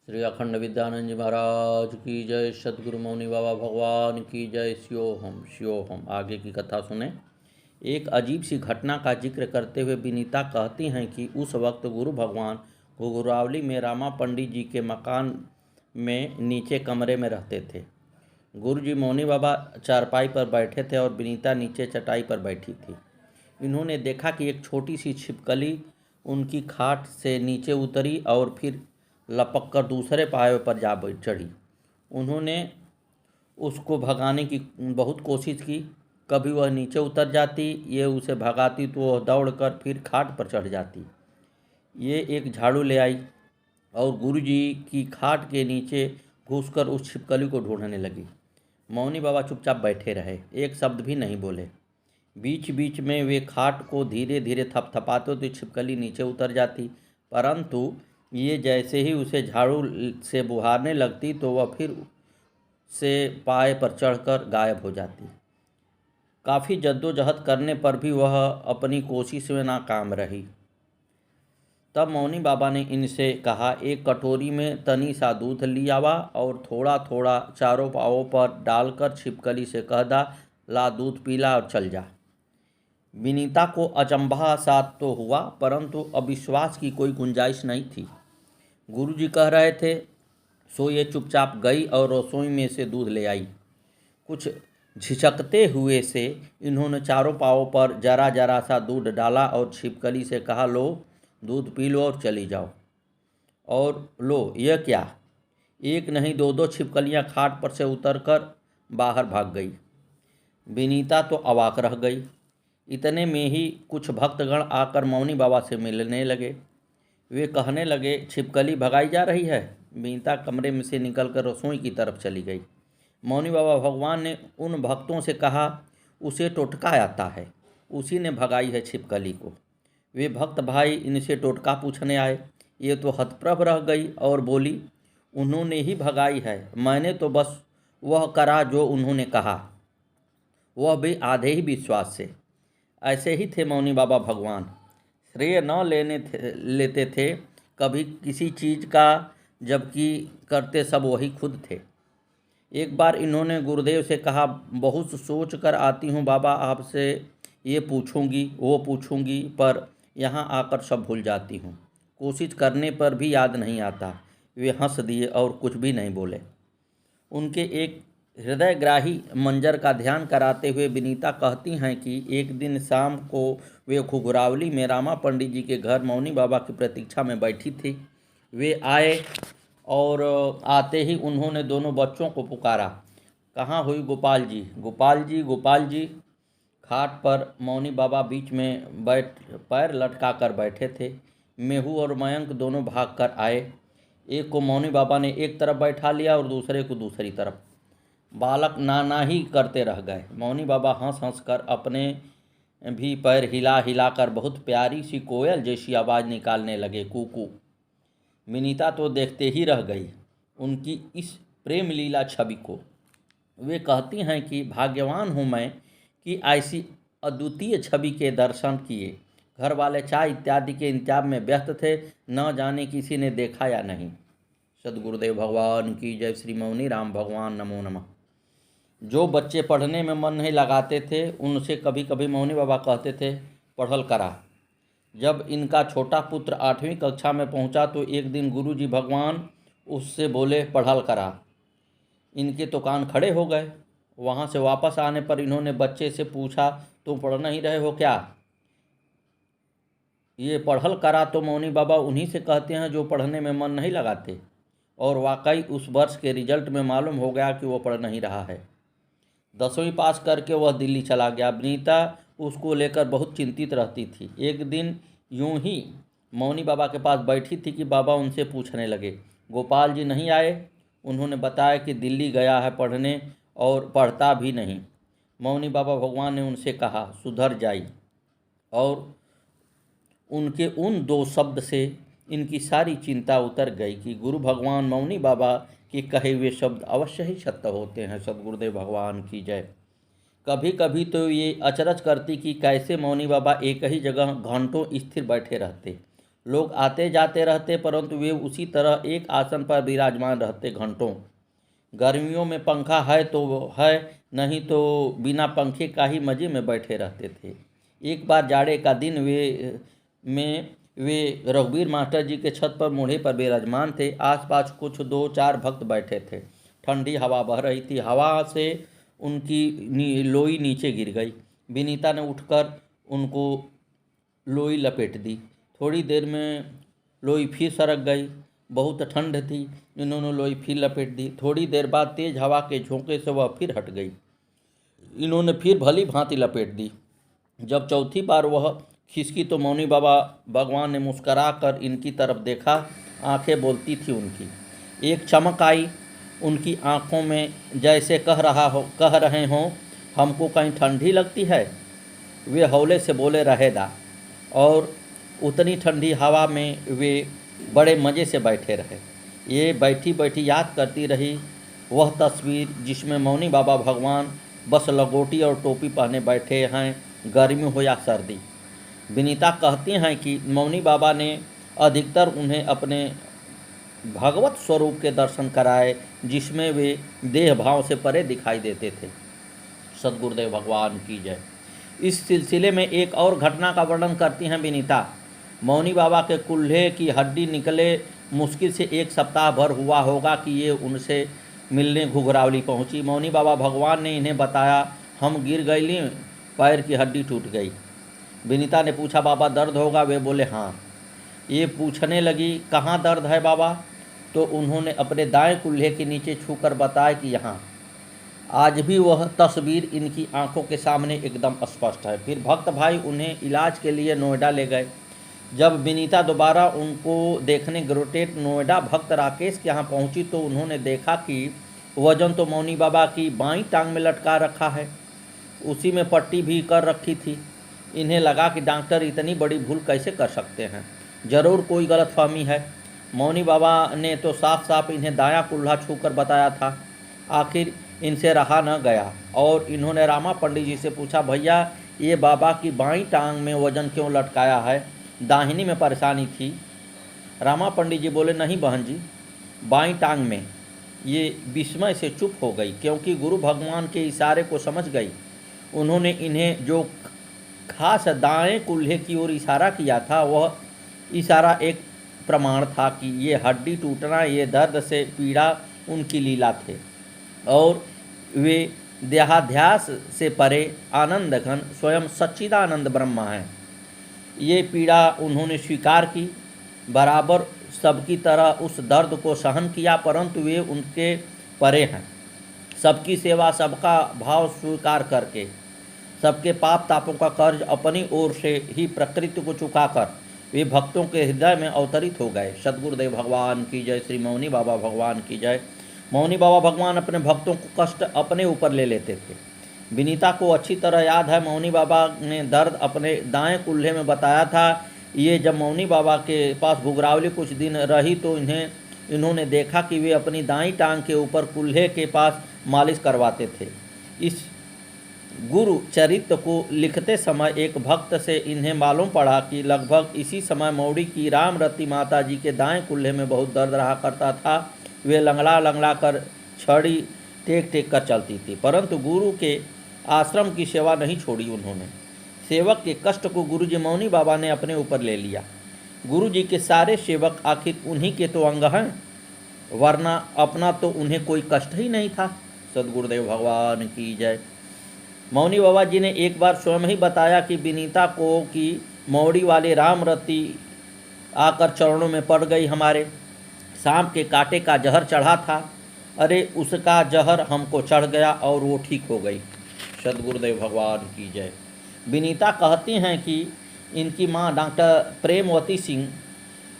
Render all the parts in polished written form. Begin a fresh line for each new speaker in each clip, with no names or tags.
श्री अखंड विद्यानंद जी महाराज की जय। सद्गुरु मौनी बाबा भगवान की जय। स्योहम। आगे की कथा सुने। एक अजीब सी घटना का जिक्र करते हुए विनीता कहती हैं कि उस वक्त गुरु भगवान घुघरावली में रामा पंडित जी के मकान में नीचे कमरे में रहते थे। गुरु जी मौनी बाबा चारपाई पर बैठे थे और विनीता नीचे चटाई पर बैठी थी। इन्होंने देखा कि एक छोटी सी छिपकली उनकी खाट से नीचे उतरी और फिर लपक कर दूसरे पाए पर जा चढ़ी। उन्होंने उसको भगाने की बहुत कोशिश की। कभी वह नीचे उतर जाती, ये उसे भगाती तो वह दौड़कर फिर खाट पर चढ़ जाती। ये एक झाड़ू ले आई और गुरुजी की खाट के नीचे घुसकर उस छिपकली को ढूंढने लगी। मौनी बाबा चुपचाप बैठे रहे, एक शब्द भी नहीं बोले। बीच बीच में वे खाट को धीरे धीरे थपथपाते तो छिपकली नीचे उतर जाती, परंतु ये जैसे ही उसे झाड़ू से बुहारने लगती तो वह फिर से पाए पर चढ़कर गायब हो जाती। काफ़ी जद्दोजहद करने पर भी वह अपनी कोशिश में नाकाम रही। तब मौनी बाबा ने इनसे कहा, एक कटोरी में तनी सा दूध लियावा और थोड़ा थोड़ा चारों पावों पर डालकर छिपकली से कह दा, ला दूध पीला और चल जा। विनीता को अचंभा सा तो हुआ, परंतु अविश्वास की कोई गुंजाइश नहीं थी। गुरुजी कह रहे थे सो ये चुपचाप गई और रसोई में से दूध ले आई। कुछ झिझकते हुए से इन्होंने चारों पावों पर जरा जरा सा दूध डाला और छिपकली से कहा, लो दूध पी लो और चली जाओ। और लो, यह क्या! एक नहीं दो दो छिपकलियां खाट पर से उतरकर बाहर भाग गई। विनीता तो अवाक रह गई। इतने में ही कुछ भक्तगण आकर मौनी बाबा से मिलने लगे। वे कहने लगे, छिपकली भगाई जा रही है। विनीता कमरे में से निकलकर रसोई की तरफ चली गई। मौनी बाबा भगवान ने उन भक्तों से कहा, उसे टोटका आता है, उसी ने भगाई है छिपकली को। वे भक्त भाई इनसे टोटका पूछने आए। ये तो हतप्रभ रह गई और बोली, उन्होंने ही भगाई है, मैंने तो बस वह करा जो उन्होंने कहा, वह भी आधे ही विश्वास से। ऐसे ही थे मौनी बाबा भगवान। श्रेय न लेते थे कभी किसी चीज़ का, जबकि करते सब वही खुद थे। एक बार इन्होंने गुरुदेव से कहा, बहुत सोच कर आती हूँ बाबा, आपसे ये पूछूंगी वो पूछूंगी, पर यहाँ आकर सब भूल जाती हूँ। कोशिश करने पर भी याद नहीं आता। वे हंस दिए और कुछ भी नहीं बोले। उनके एक हृदयग्राही मंजर का ध्यान कराते हुए विनीता कहती हैं कि एक दिन शाम को वे घुघरावली में रामा पंडित जी के घर मौनी बाबा की प्रतीक्षा में बैठी थी। वे आए और आते ही उन्होंने दोनों बच्चों को पुकारा, कहाँ हुई गोपाल जी, गोपाल जी, गोपाल जी। खाट पर मौनी बाबा बीच में बैठ पैर लटका कर बैठे थे। मेहू और मयंक दोनों भाग कर आए। एक को मौनी बाबा ने एक तरफ बैठा लिया और दूसरे को दूसरी तरफ। बालक नाना ही करते रह गए। मौनी बाबा हंस हंस कर अपने भी पैर हिला हिला कर बहुत प्यारी सी कोयल जैसी आवाज़ निकालने लगे, कूकू। विनीता तो देखते ही रह गई उनकी इस प्रेम लीला छवि को। वे कहती हैं कि भाग्यवान हूँ मैं कि ऐसी अद्वितीय छवि के दर्शन किए। घर वाले चाय इत्यादि के इंतजाम में व्यस्त थे, न जाने किसी ने देखा या नहीं। सद्गुरुदेव भगवान की जय। श्री मौनी राम भगवान नमो नमः। जो बच्चे पढ़ने में मन नहीं लगाते थे उनसे कभी कभी मौनी बाबा कहते थे, पढ़ल करा। जब इनका छोटा पुत्र 8वीं कक्षा में पहुंचा तो एक दिन गुरुजी भगवान उससे बोले, पढ़ल करा। इनके तो कान खड़े हो गए। वहाँ से वापस आने पर इन्होंने बच्चे से पूछा, तुम पढ़ नहीं रहे हो क्या? ये पढ़ल करा तो मौनी बाबा उन्हीं से कहते हैं जो पढ़ने में मन नहीं लगाते। और वाकई उस वर्ष के रिजल्ट में मालूम हो गया कि वो पढ़ नहीं रहा है। 10वीं पास करके वह दिल्ली चला गया। विनीता उसको लेकर बहुत चिंतित रहती थी। एक दिन यूं ही मौनी बाबा के पास बैठी थी कि बाबा उनसे पूछने लगे, गोपाल जी नहीं आए? उन्होंने बताया कि दिल्ली गया है पढ़ने और पढ़ता भी नहीं। मौनी बाबा भगवान ने उनसे कहा, सुधर जाई। और उनके उन दो शब्द से इनकी सारी चिंता उतर गई कि गुरु भगवान मौनी बाबा के कहे हुए शब्द अवश्य ही सत्य होते हैं। सद्गुरुदेव भगवान की जय। कभी कभी तो ये अचरज करती कि कैसे मौनी बाबा एक ही जगह घंटों स्थिर बैठे रहते। लोग आते जाते रहते, परंतु वे उसी तरह एक आसन पर विराजमान रहते घंटों। गर्मियों में पंखा है तो है, नहीं तो बिना पंखे का ही मज़े में बैठे रहते थे। एक बार जाड़े का दिन वे रघुवीर मास्टर जी के छत पर मूढ़े पर विराजमान थे। आसपास कुछ 2-4 भक्त बैठे थे। ठंडी हवा बह रही थी। हवा से उनकी लोई नीचे गिर गई। विनीता ने उठकर उनको लोई लपेट दी। थोड़ी देर में लोई फिर सरक गई। बहुत ठंड थी। इन्होंने लोई फिर लपेट दी। थोड़ी देर बाद तेज हवा के झोंके से वह फिर हट गई। इन्होंने फिर भली भांति लपेट दी। जब चौथी बार वह खिसकी तो मौनी बाबा भगवान ने मुस्करा कर इनकी तरफ देखा। आंखें बोलती थी उनकी। एक चमक आई उनकी आंखों में, जैसे कह रहे हों, हमको कहीं ठंडी लगती है। वे हौले से बोले, रहेगा। और उतनी ठंडी हवा में वे बड़े मज़े से बैठे रहे। ये बैठी बैठी याद करती रही वह तस्वीर जिसमें मौनी बाबा भगवान बस लगोटी और टोपी पहने बैठे हैं, गर्मी हो या सर्दी। विनीता कहती हैं कि मौनी बाबा ने अधिकतर उन्हें अपने भगवत स्वरूप के दर्शन कराए, जिसमें वे देह भाव से परे दिखाई देते थे। सद्गुरुदेव भगवान की जय। इस सिलसिले में एक और घटना का वर्णन करती हैं विनीता। मौनी बाबा के कुल्हे की हड्डी निकले मुश्किल से 1 सप्ताह भर हुआ होगा कि ये उनसे मिलने घुघरावली पहुंची। मौनी बाबा भगवान ने इन्हें बताया, हम गिर गई, पैर की हड्डी टूट गई। विनीता ने पूछा, बाबा दर्द होगा? वे बोले हाँ। ये पूछने लगी, कहाँ दर्द है बाबा? तो उन्होंने अपने दाएं कुल्हे के नीचे छूकर बताया कि यहाँ। आज भी वह तस्वीर इनकी आंखों के सामने एकदम स्पष्ट है। फिर भक्त भाई उन्हें इलाज के लिए नोएडा ले गए। जब विनीता दोबारा उनको देखने ग्रोटेट नोएडा भक्त राकेश के यहाँ पहुँची तो उन्होंने देखा कि वजन तो मौनी बाबा की बाईं टांग में लटका रखा है, उसी में पट्टी भी कर रखी थी। इन्हें लगा कि डॉक्टर इतनी बड़ी भूल कैसे कर सकते हैं, ज़रूर कोई गलतफहमी है। मौनी बाबा ने तो साफ साफ इन्हें दायां कुल्हा छूकर बताया था। आखिर इनसे रहा न गया और इन्होंने रामा पंडित जी से पूछा, भैया ये बाबा की बाईं टांग में वजन क्यों लटकाया है, दाहिनी में परेशानी थी? रामा पंडित जी बोले, नहीं बहन जी, बाईं टांग में। ये विस्मय से चुप हो गई, क्योंकि गुरु भगवान के इशारे को समझ गई। उन्होंने इन्हें जो खास दाएं कुल्हे की ओर इशारा किया था, वह इशारा एक प्रमाण था कि ये हड्डी टूटना, ये दर्द से पीड़ा उनकी लीला थे और वे देहाध्यास से परे आनंद घन स्वयं सच्चिदानंद ब्रह्मा हैं। ये पीड़ा उन्होंने स्वीकार की, बराबर सबकी तरह उस दर्द को सहन किया, परंतु वे उनके परे हैं। सबकी सेवा, सबका भाव स्वीकार करके, सबके पाप तापों का कर्ज अपनी ओर से ही प्रकृति को चुकाकर वे भक्तों के हृदय में अवतरित हो गए। सद्गुरुदेव भगवान की जय। श्री मौनी बाबा भगवान की जय। मौनी बाबा भगवान अपने भक्तों को कष्ट अपने ऊपर ले लेते थे। विनीता को अच्छी तरह याद है, मौनी बाबा ने दर्द अपने दाएं कुल्हे में बताया था। ये जब मौनी बाबा के पास घुघरावली कुछ दिन रही तो इन्होंने देखा कि वे अपनी दाईं टांग के ऊपर कुल्हे के पास मालिश करवाते थे। इस गुरु चरित्र को लिखते समय एक भक्त से इन्हें मालूम पड़ा कि लगभग इसी समय मौड़ी की रामरती माता जी के दाएं कुल्हे में बहुत दर्द रहा करता था। वे लंगड़ा लंगड़ा कर छड़ी टेक टेक कर चलती थी, परंतु गुरु के आश्रम की सेवा नहीं छोड़ी उन्होंने। सेवक के कष्ट को गुरुजी मौनी बाबा ने अपने ऊपर ले लिया। गुरुजी के सारे सेवक आखिर उन्हीं के तो अंग हैं, वरना अपना तो उन्हें कोई कष्ट ही नहीं था। सद्गुरुदेव भगवान की जय। मौनी बाबा जी ने एक बार स्वयं ही बताया कि विनीता को कि मौड़ी वाले रामरती आकर चरणों में पड़ गई हमारे। सांप के कांटे का जहर चढ़ा था, अरे उसका जहर हमको चढ़ गया और वो ठीक हो गई। सद्गुरुदेव भगवान की जय। विनीता कहती हैं कि इनकी माँ डॉक्टर प्रेमवती सिंह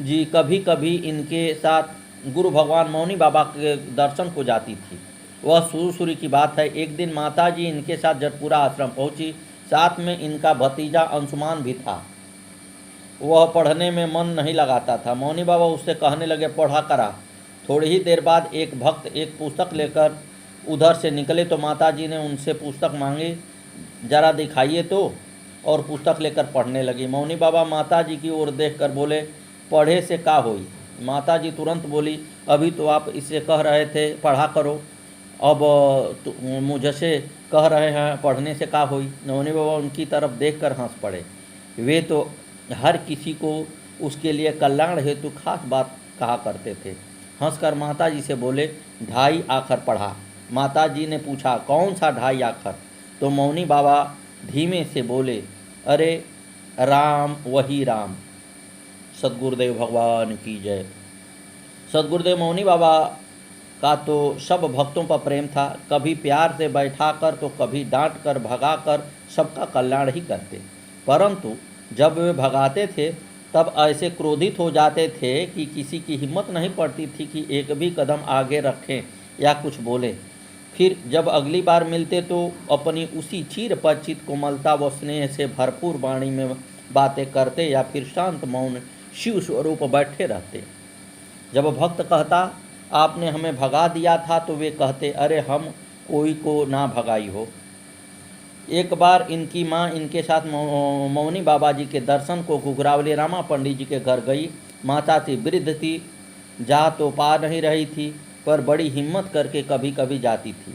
जी कभी कभी इनके साथ गुरु भगवान मौनी बाबा के दर्शन को जाती थी। वह शुरू की बात है। एक दिन माता जी इनके साथ जटपुरा आश्रम पहुंची। साथ में इनका भतीजा अंशुमान भी था। वह पढ़ने में मन नहीं लगाता था। मौनी बाबा उससे कहने लगे, पढ़ा करा। थोड़ी ही देर बाद एक भक्त एक पुस्तक लेकर उधर से निकले तो माता जी ने उनसे पुस्तक मांगी, जरा दिखाइए तो, और पुस्तक लेकर पढ़ने लगी। मौनी बाबा माता जी की ओर देखकर बोले, पढ़े से का होई। माता जी तुरंत बोली, अभी तो आप इससे कह रहे थे पढ़ा करो, अब मुझसे कह रहे हैं पढ़ने से का होई। मौनी बाबा उनकी तरफ देखकर हंस पड़े। वे तो हर किसी को उसके लिए कल्याण हेतु खास बात कहा करते थे। हंसकर माता जी से बोले, 2.5 आखर पढ़ा। माता जी ने पूछा, कौन सा 2.5 आखर? तो मौनी बाबा धीमे से बोले, अरे राम वही राम। सद्गुरुदेव भगवान की जय। सद्गुरुदेव मौनी बाबा का तो सब भक्तों पर प्रेम था। कभी प्यार से बैठाकर तो कभी डांट कर भगाकर सबका कल्याण ही करते। परंतु जब वे भगाते थे तब ऐसे क्रोधित हो जाते थे कि किसी की हिम्मत नहीं पड़ती थी कि एक भी कदम आगे रखें या कुछ बोले। फिर जब अगली बार मिलते तो अपनी उसी चीर परिचित कोमलता व स्नेह से भरपूर वाणी में बातें करते या फिर शांत मौन शिव स्वरूप बैठे रहते। जब भक्त कहता, आपने हमें भगा दिया था, तो वे कहते, अरे हम कोई को ना भगाई हो। एक बार इनकी माँ इनके साथ मौनी बाबा जी के दर्शन को घुघरावली रामा पंडित जी के घर गई। माता थी, वृद्ध थी, जा तो पा नहीं रही थी, पर बड़ी हिम्मत करके कभी कभी जाती थी।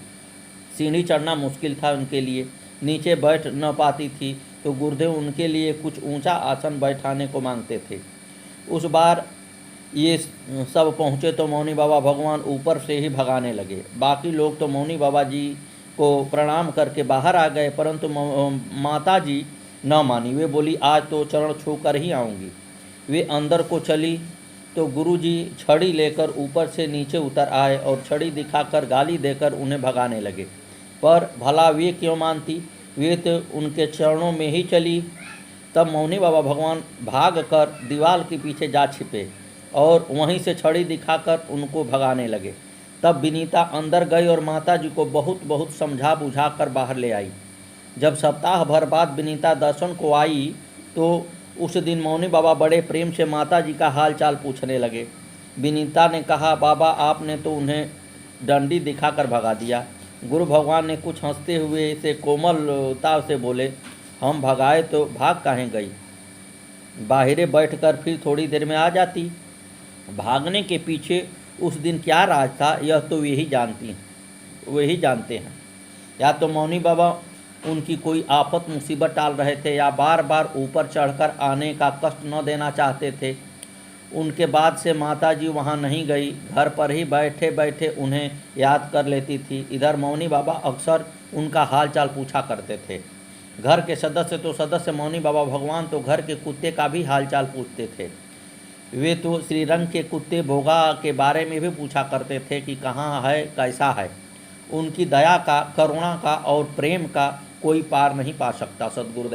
सीढ़ी चढ़ना मुश्किल था उनके लिए, नीचे बैठ न पाती थी तो गुरुदेव उनके लिए कुछ ऊंचा आसन बैठाने को मांगते थे। उस बार ये सब पहुँचे तो मौनी बाबा भगवान ऊपर से ही भगाने लगे। बाकी लोग तो मौनी बाबा जी को प्रणाम करके बाहर आ गए, परंतु माता जी न मानी। वे बोली, आज तो चरण छू कर ही आऊँगी। वे अंदर को चली तो गुरुजी छड़ी लेकर ऊपर से नीचे उतर आए और छड़ी दिखाकर गाली देकर उन्हें भगाने लगे। पर भला वे क्यों मानती, वे तो उनके चरणों में ही चली। तब मौनी बाबा भगवान भाग कर दीवार के पीछे जा छिपे और वहीं से छड़ी दिखाकर उनको भगाने लगे। तब विनीता अंदर गई और माता जी को बहुत बहुत समझा बुझा कर बाहर ले आई। जब सप्ताह भर बाद विनीता दर्शन को आई तो उस दिन मौनी बाबा बड़े प्रेम से माता जी का हाल चाल पूछने लगे। विनीता ने कहा, बाबा आपने तो उन्हें डंडी दिखाकर भगा दिया। गुरु भगवान ने कुछ हंसते हुए से कोमलता से बोले, हम भगाए तो भाग काहे गई, बाहरे बैठकर फिर थोड़ी देर में आ जाती। भागने के पीछे उस दिन क्या राज था यह तो वही जानते हैं। या तो मौनी बाबा उनकी कोई आफत मुसीबत टाल रहे थे या बार बार ऊपर चढ़कर आने का कष्ट न देना चाहते थे। उनके बाद से माता जी वहाँ नहीं गई, घर पर ही बैठे बैठे उन्हें याद कर लेती थी। इधर मौनी बाबा अक्सर उनका हाल चाल पूछा करते थे। घर के सदस्य तो सदस्य, मौनी बाबा भगवान तो घर के कुत्ते का भी हाल चाल पूछते थे। वे तो श्रीरंग के कुत्ते भोगा के बारे में भी पूछा करते थे कि कहाँ है, कैसा है। उनकी दया का, करुणा का और प्रेम का कोई पार नहीं पा सकता। सद्गुरुदेव